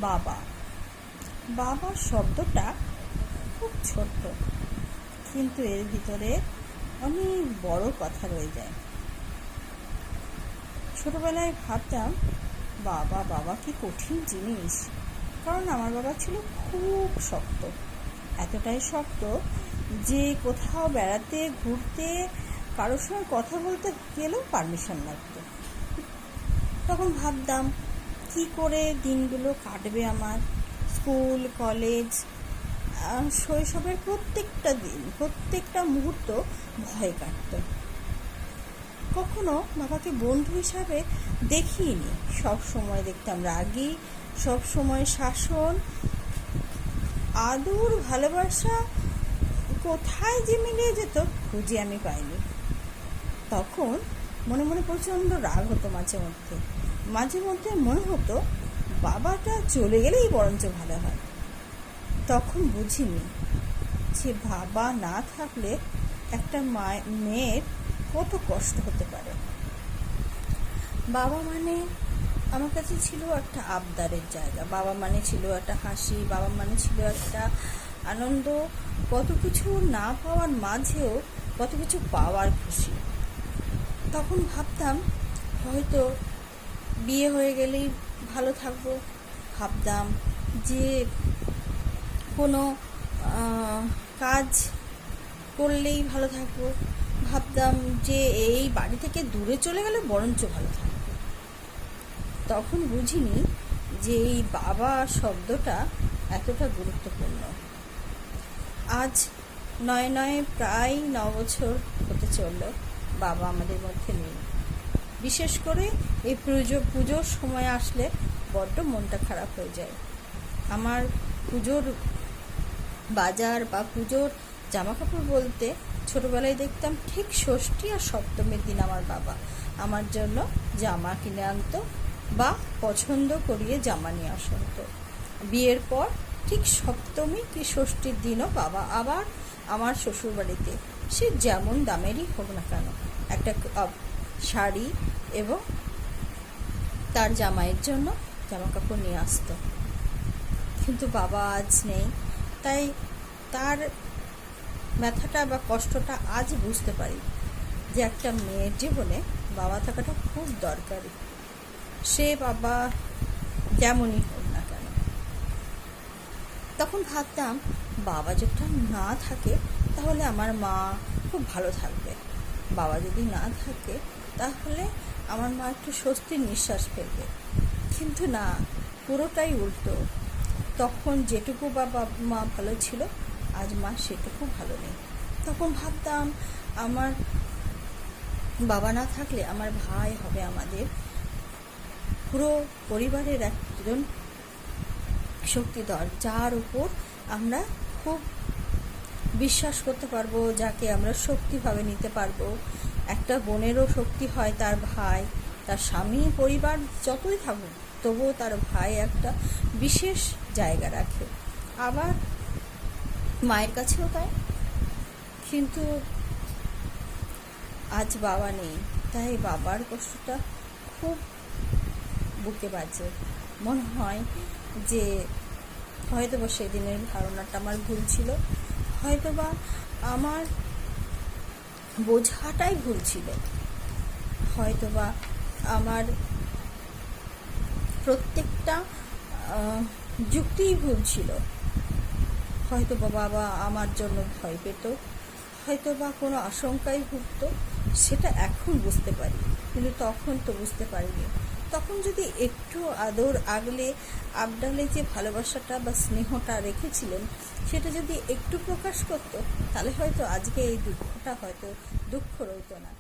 বাবা। বাবা শব্দটা খুব ছোট্ট, কিন্তু এর ভিতরে অনেক বড় কথা রয়ে যায়। ছোটবেলায় ভাবতাম বাবা বাবা কি কঠিন জিনিস, কারণ আমার বাবা ছিল খুব শক্ত, এতটাই শক্ত যে কোথাও বেড়াতে ঘুরতে কারোর সঙ্গে কথা বলতে গেলেও পারমিশন লাগতো। তখন ভাবতাম কি করে দিনগুলো কাটবে আমার, স্কুল কলেজ শৈশবের প্রত্যেকটা দিন প্রত্যেকটা মুহূর্ত ভয় কাটত। কখনো বাবাকে বন্ধু হিসাবে দেখিনি, সব সময় দেখতাম রাগী, সব সময় শাসন। আদর ভালোবাসা কোথায় যে মিলিয়ে যেত খুঁজে আমি পাইনি। তখন মনে মনে প্রচণ্ড রাগ হতো, মাঝে মধ্যে মনে হতো বাবাটা চলে গেলেই বরঞ্চ ভালো হয়। তখন বুঝিনি যে বাবা না থাকলে একটা মেয়ের কত কষ্ট হতে পারে। বাবা মানে আমার কাছে ছিল একটা আবদারের জায়গা, বাবা মানে ছিল একটা হাসি, বাবা মানে ছিল একটা আনন্দ, কত কিছু না পাওয়ার মাঝেও কত কিছু পাওয়ার খুশি। তখন ভাবতাম হয়তো বিয়ে হয়ে গেলেই ভালো থাকবো, ভাবতাম যে কোনো কাজ করলেই ভালো থাকবো, ভাবতাম যে এই বাড়ি থেকে দূরে চলে গেলে বরঞ্চ ভালো থাকবো। তখন বুঝিনি যে এই বাবা শব্দটা এতটা গুরুত্বপূর্ণ। আজ নয় প্রায় 9 বছর হতে চলল বাবা আমাদের মধ্যে নেই। বিশেষ করে এই পুজোর সময় আসলে বড্ড মনটা খারাপ হয়ে যায়। আমার পুজোর বাজার বা পুজোর জামাকাপড় বলতে ছোটবেলায় দেখতাম ঠিক ষষ্ঠী আর সপ্তমীর দিন আমার বাবা আমার জন্য জামা কিনে আনতো বা পছন্দ করিয়ে জামা নিয়ে আসতো। বিয়ের পর ঠিক সপ্তমী কি ষষ্ঠীর দিনও বাবা আবার আমার শ্বশুরবাড়িতে সে যেমন দামেরই হোক না কেন একটা শাড়ি এবং তার জামাইয়ের জন্য জামা কাপড় নিয়ে আসতো। কিন্তু বাবা আজ নেই, তাই তার ব্যথাটা বা কষ্টটা আজ বুঝতে পারি যে একটা মেয়ের জীবনে বাবা থাকাটা খুব দরকারি, সে বাবা যেমনই হোক না কেন। তখন ভাবতাম বাবা যদি না থাকে তাহলে আমার মা খুব ভালো থাকবে, বাবা যদি না থাকে তাহলে আমার মা একটু স্বস্তির নিঃশ্বাস ফেলবে। কিন্তু না, পুরোটাই উল্টো। তখন যেটুকু বাবা মা ভালো ছিল আজ মা সেটুকু ভালো নেই। তখন ভাবতাম আমার বাবা না থাকলে আমার ভাই হবে আমাদের পুরো পরিবারের একজন শক্তিধর, যার উপর আমরা খুব বিশ্বাস করতে পারবো, যাকে আমরা শক্তিভাবে নিতে পারবো। একটা বোনেরও শক্তি হয় তার ভাই, তার স্বামী, পরিবার যতই থাকুক তবুও তার ভাই একটা বিশেষ জায়গা রাখে। আবার মায়ের কাছেও তাই। কিন্তু আজ বাবা নেই, তাই বাবার কষ্টটা খুব বুকে বাজে। মনে হয় যে হয়তোবা সেদিনের ধারণাটা আমার ভুল ছিল, হয়তোবা আমার বোঝাটাই ভুল ছিল, হয়তোবা আমার প্রত্যেকটা যুক্তিই ভুল ছিল, হয়তোবা বাবা আমার জন্য ভয় পেত, হয়তোবা কোনো আশঙ্কায় ভুগত। সেটা এখন বুঝতে পারি, কিন্তু তখন তো বুঝতে পারিনি। তখন যদি একটু আদর আবডালে যে ভালোবাসাটা বা স্নেহটা রেখেছিলেন সেটা যদি একটু প্রকাশ করতো তাহলে হয়তো আজকে এই দুঃখটা হয়তো দুঃখ রইতো না।